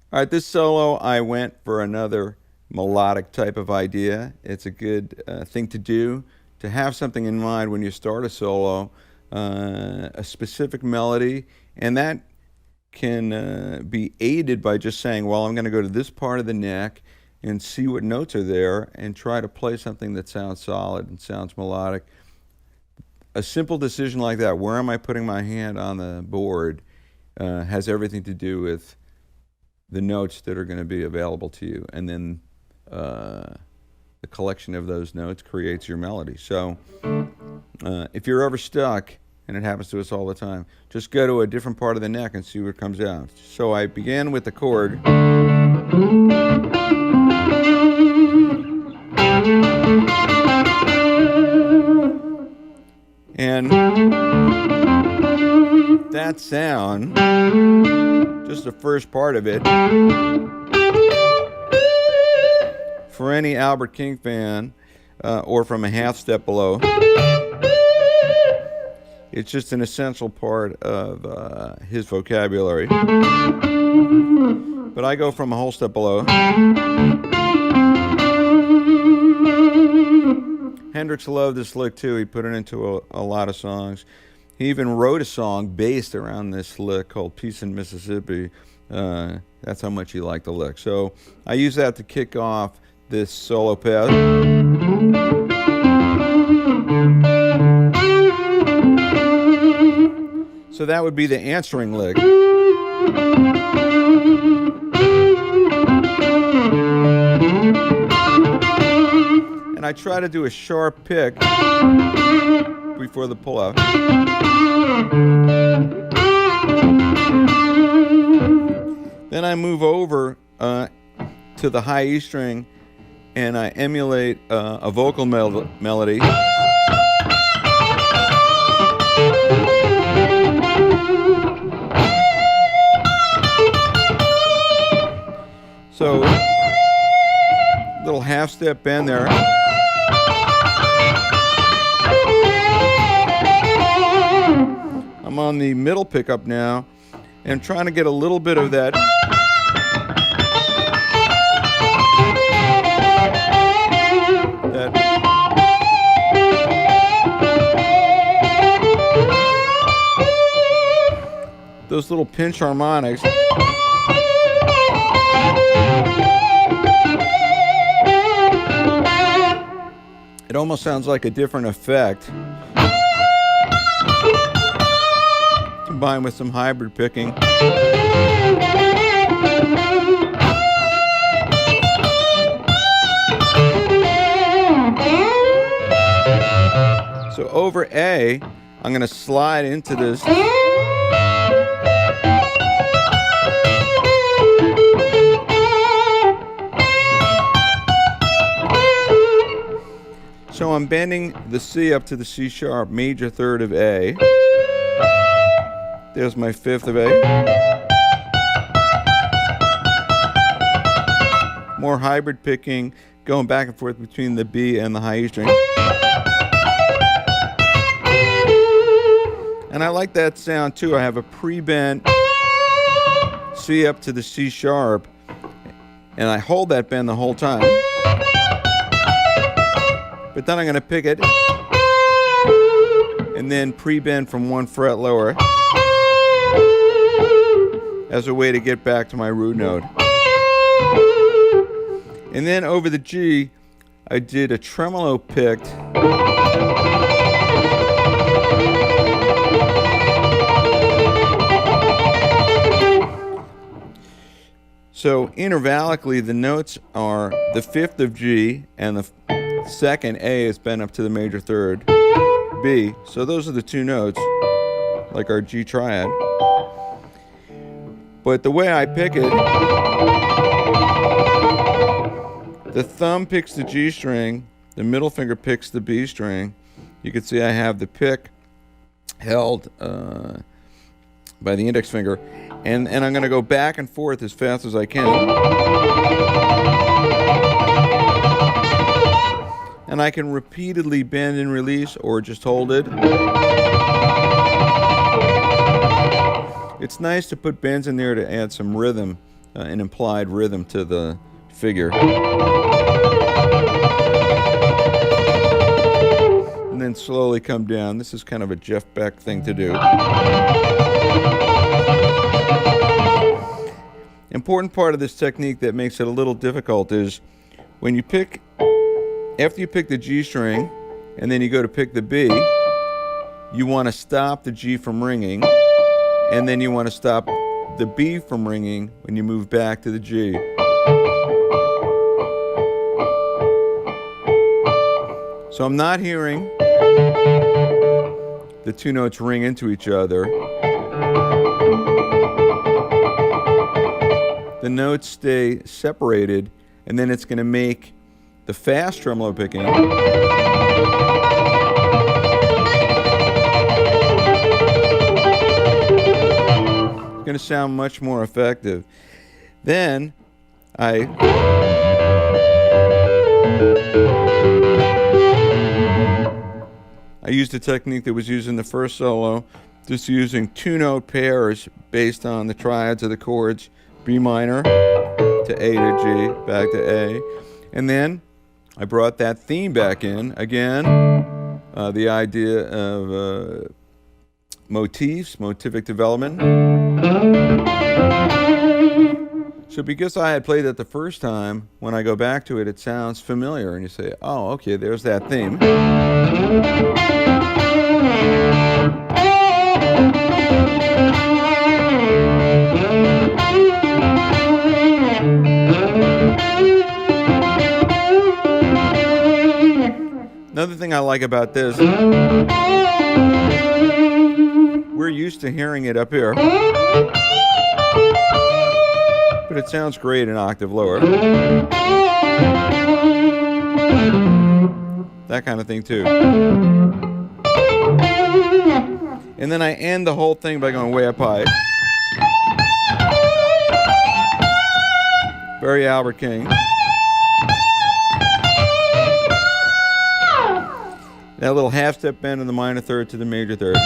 All right, this solo, I went for another melodic type of idea. It's a good thing to do, to have something in mind when you start a solo, a specific melody, and that can be aided by just saying, well, I'm going to go to this part of the neck and see what notes are there and try to play something that sounds solid and sounds melodic. A simple decision like that, where am I putting my hand on the board, has everything to do with the notes that are going to be available to you, and then the collection of those notes creates your melody. So if you're ever stuck, and it happens to us all the time, just go to a different part of the neck and see what comes out. So I began with the chord, and that sound, just the first part of it, for any Albert King fan, or from a half step below, it's just an essential part of his vocabulary. But I go from a whole step below. Hendrix loved this lick too. He put it into a lot of songs. He even wrote a song based around this lick called Peace in Mississippi. That's how much he liked the lick. So I use that to kick off this solo path. So that would be the answering lick. And I try to do a sharp pick before the pull-out. Then I move over to the high E string and I emulate a vocal melody. So, little half step bend there. I'm on the middle pickup now, and I'm trying to get a little bit of that. Those little pinch harmonics. It almost sounds like a different effect, combined with some hybrid picking. So over A, I'm going to slide into this. So I'm bending the C up to the C sharp, major third of A. There's my fifth of A. More hybrid picking, going back and forth between the B and the high E string. And I like that sound too. I have a pre-bent C up to the C sharp, and I hold that bend the whole time. But then I'm going to pick it and then pre-bend from 1 fret lower as a way to get back to my root note. And then over the G, I did a tremolo picked. So intervallically, the notes are the 5th of G and the second A is bent up to the major third B. So those are the two notes, like our G triad. But the way I pick it, the thumb picks the G string, the middle finger picks the B string. You can see I have the pick held by the index finger, and I'm going to go back and forth as fast as I can. And I can repeatedly bend and release or just hold it. It's nice to put bends in there to add some rhythm an implied rhythm to the figure. And then slowly come down. This is kind of a Jeff Beck thing to do. Important part of this technique that makes it a little difficult is when you pick, after you pick the G string and then you go to pick the B, you want to stop the G from ringing, and then you want to stop the B from ringing when you move back to the G. So I'm not hearing the two notes ring into each other. The notes stay separated, and then it's going to make the fast tremolo picking going to sound much more effective. Then I used a technique that was used in the first solo, just using two-note pairs based on the triads of the chords B minor to A to G, back to A. And then I brought that theme back in again, the idea of motifs, motivic development. So because I had played that the first time, when I go back to it, it sounds familiar, and you say, oh, okay, there's that theme. Another thing I like about this, we're used to hearing it up here, but it sounds great an octave lower. That kind of thing too. And then I end the whole thing by going way up high. Very Albert King. That little half step bend in the minor third to the major third.